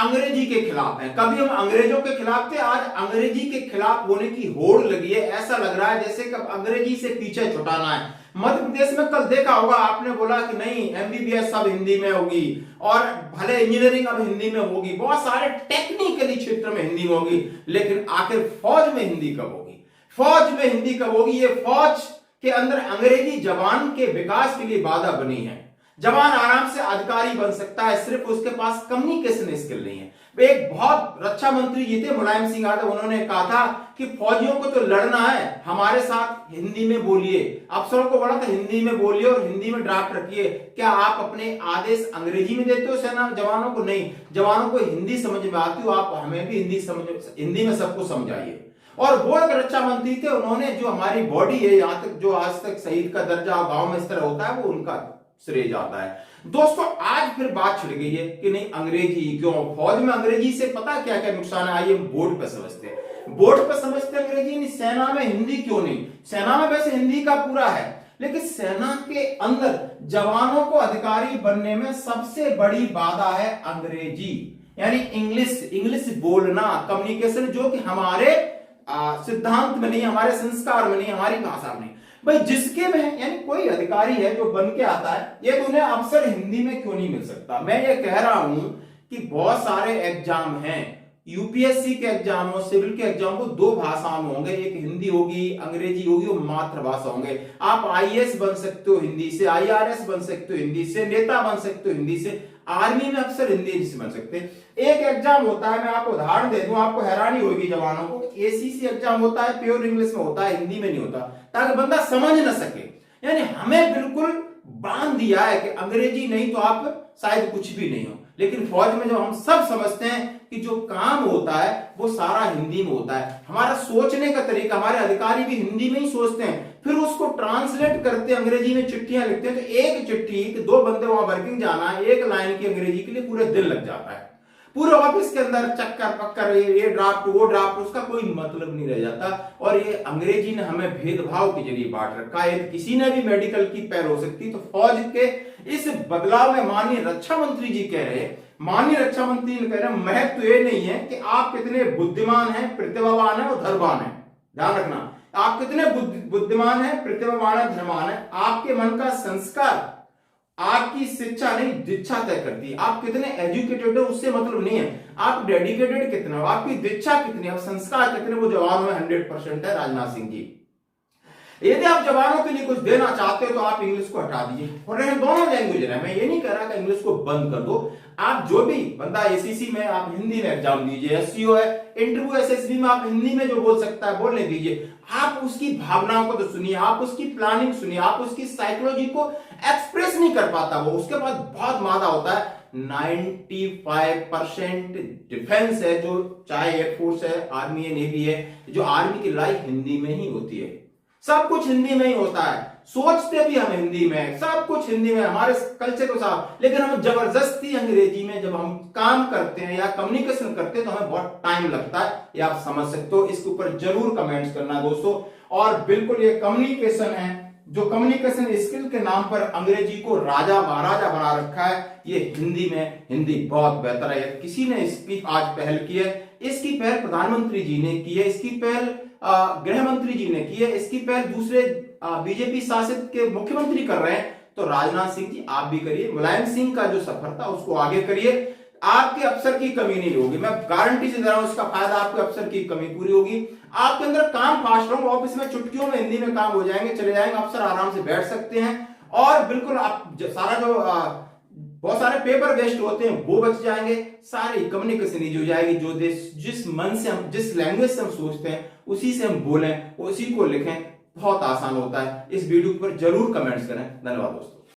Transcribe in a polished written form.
अंग्रेजी के खिलाफ हैं। कभी हम अंग्रेजों के खिलाफ थे, आज अंग्रेजी के खिलाफ होने की होड़ लगी है। ऐसा लग रहा है जैसे कि अंग्रेजी से पीछे छुटाना है। मध्य प्रदेश में कल देखा होगा आपने, बोला कि नहीं एमबीबीएस सब हिंदी में होगी और भले इंजीनियरिंग अब हिंदी में होगी, बहुत सारे टेक्निकली क्षेत्र में हिंदी में होगी, लेकिन आखिर फौज में हिंदी कब होगी? फौज में हिंदी कब होगी? ये फौज के अंदर अंग्रेजी जवान के विकास के लिए बाधा बनी है। जवान आराम से अधिकारी बन सकता है, सिर्फ उसके पास कम्युनिकेशन स्किल नहीं है। एक बहुत रक्षा मंत्री जी थे मुलायम सिंह यादव, उन्होंने कहा था कि फौजियों को तो लड़ना है, हमारे साथ हिंदी में बोलिए। अफसरों को बोला था हिंदी में बोलिए और हिंदी में ड्राफ्ट रखिए। क्या आप अपने आदेश अंग्रेजी में देते हो सेना जवानों को? नहीं, जवानों को हिंदी समझ में आती हो, आप हमें भी हिंदी में सबको समझाइए। और वो एक रक्षा मंत्री थे, उन्होंने जो हमारी बॉडी है यहां तक, जो आज तक शहीद का दर्जा गांव में इस तरह होता है, वो उनका श्रेय जाता है। दोस्तों आज फिर बात छिड़ गई है कि नहीं अंग्रेजी क्यों, फौज में अंग्रेजी से पता क्या क्या नुकसान है, आइए बोर्ड पे समझते हैं। बोर्ड पे समझते हैं अंग्रेजी नहीं, सेना में हिंदी क्यों नहीं? सेना में वैसे हिंदी का पूरा है, लेकिन सेना के अंदर जवानों को अधिकारी बनने में सबसे बड़ी बाधा है अंग्रेजी, यानी इंग्लिश बोलना, कम्युनिकेशन, जो कि हमारे सिद्धांत में नहीं, हमारे संस्कार में नहीं, हमारी भाषा में नहीं। भाई जिसके में यानी कोई अधिकारी है जो बन के आता है, ये तो उन्हें अवसर हिंदी में क्यों नहीं मिल सकता? मैं ये कह रहा हूं कि बहुत सारे एग्जाम हैं, यूपीएससी के एग्जाम हो, सिविल के एग्जाम हो, दो भाषाओं में होंगे, एक हिंदी होगी, अंग्रेजी होगी, वो मातृभाषा होंगे। आप आईएएस बन सकते हो हिंदी से, आईआरएस बन सकते हो हिंदी से, नेता बन सकते हो हिंदी से, आर्मी में अफसर हिंदी से बन सकते हैं। एक एग्जाम होता है, मैं आपको उदाहरण दे दूं, आपको हैरानी होगी जवानों को, एसीसी एग्जाम होता है, प्योर इंग्लिश में होता है, हिंदी में नहीं होता, ताकि बंदा समझ न सके। यानी हमें बिल्कुल बांध दिया है कि अंग्रेजी नहीं तो आप शायद कुछ भी नहीं हो। लेकिन फौज में जब हम सब समझते हैं कि जो काम होता है वो सारा हिंदी में होता है, हमारा सोचने का तरीका, हमारे अधिकारी भी हिंदी में ही सोचते हैं, फिर उसको ट्रांसलेट करते अंग्रेजी में, चिट्ठियां लिखते हैं, तो एक चिट्ठी, दो बंदे वहां वर्किंग जाना है, एक लाइन की अंग्रेजी के लिए पूरे दिन लग जाता है। पूरे ऑफिस के अंदर चक्कर पक्कर, ये ड्राफ्ट वो ड्राफ्ट, उसका कोई मतलब नहीं रह जाता। और ये अंग्रेजी ने हमें भेदभाव के जरिए बांट रखा है। किसी ने भी मेडिकल की पैर हो सकती, तो फौज के इस बदलाव में माननीय रक्षा मंत्री जी कह रहे हैं, माननीय रक्षा मंत्री कह रहे हैं, महत्व ये नहीं है कि आप कितने बुद्धिमान हैं, प्रतिभावान हैं और धनवान हैं। ध्यान रखना, आप कितने बुद्धिमान हैं, प्रतिभावान हैं, धनवान हैं, आपके मन का संस्कार, आपकी शिक्षा नहीं दीक्षा तय करती है। आप कितने एजुकेटेड हो उससे मतलब नहीं है, आप डेडिकेटेड कितने हो, आपकी दीक्षा कितनी है, संस्कार कितने, वो जवानों में 100% है। राजनाथ सिंह जी, यदि आप जवानों के लिए कुछ देना चाहते हो तो आप इंग्लिश को हटा दीजिए और दोनों लैंग्वेज है। मैं ये नहीं कह रहा कि इंग्लिश को बंद कर दो, आप जो भी बंदा एसीसी में आप हिंदी में एग्जाम दीजिए, एससीओ है, इंटरव्यू एसएसबी में आप हिंदी में जो बोल सकता है बोलने दीजिए। आप उसकी भावनाओं को तो सुनिए, आप उसकी प्लानिंग सुनिए, आप उसकी साइकोलॉजी को एक्सप्रेस नहीं कर पाता वो, उसके पास बहुत मादा होता है। 95% डिफेंस है, जो चाहे एयरफोर्स है, आर्मी है, नेवी है, जो आर्मी की लड़ाई हिंदी में ही होती है, सब कुछ हिंदी में ही होता है, सोचते भी हम हिंदी में, सब कुछ हिंदी में, हमारे कल्चर को साफ। लेकिन हम जबरदस्ती अंग्रेजी में जब हम काम करते हैं या कम्युनिकेशन करते हैं तो हमें बहुत टाइम लगता है, ये आप समझ सकते हो। इसके ऊपर जरूर कमेंट्स करना दोस्तों। और बिल्कुल ये कम्युनिकेशन है, जो कम्युनिकेशन स्किल के नाम पर अंग्रेजी को राजा महाराजा बना रखा है, ये हिंदी में, हिंदी बहुत बेहतर है। किसी ने इसकी आज पहल की है, इसकी पहल प्रधानमंत्री जी ने की है, इसकी पहल गृह मंत्री जी ने की है, इसकी पहल दूसरे बीजेपी शासित के मुख्यमंत्री कर रहे हैं, तो राजनाथ सिंह जी आप भी करिए। मुलायम सिंह का जो सफर था उसको आगे करिए, आपके अफसर की कमी नहीं होगी, मैं गारंटी से दे रहा हूं, उसका फायदा आपके अफसर की कमी पूरी होगी। आपके अंदर काम फास्ट होगा, ऑफिस में चुटकियों में हिंदी में काम हो जाएंगे, चले जाएंगे, अफसर आराम से बैठ सकते हैं। और बिल्कुल आप सारा जो बहुत सारे पेपर वेस्ट होते हैं वो बच जाएंगे, सारी कम्युनिकेशन ईजी हो जाएगी। जो देश जिस मन से हम, जिस लैंग्वेज से हम सोचते हैं उसी से हम बोलें, उसी को लिखें, बहुत आसान होता है। इस वीडियो पर जरूर कमेंट्स करें। धन्यवाद दोस्तों।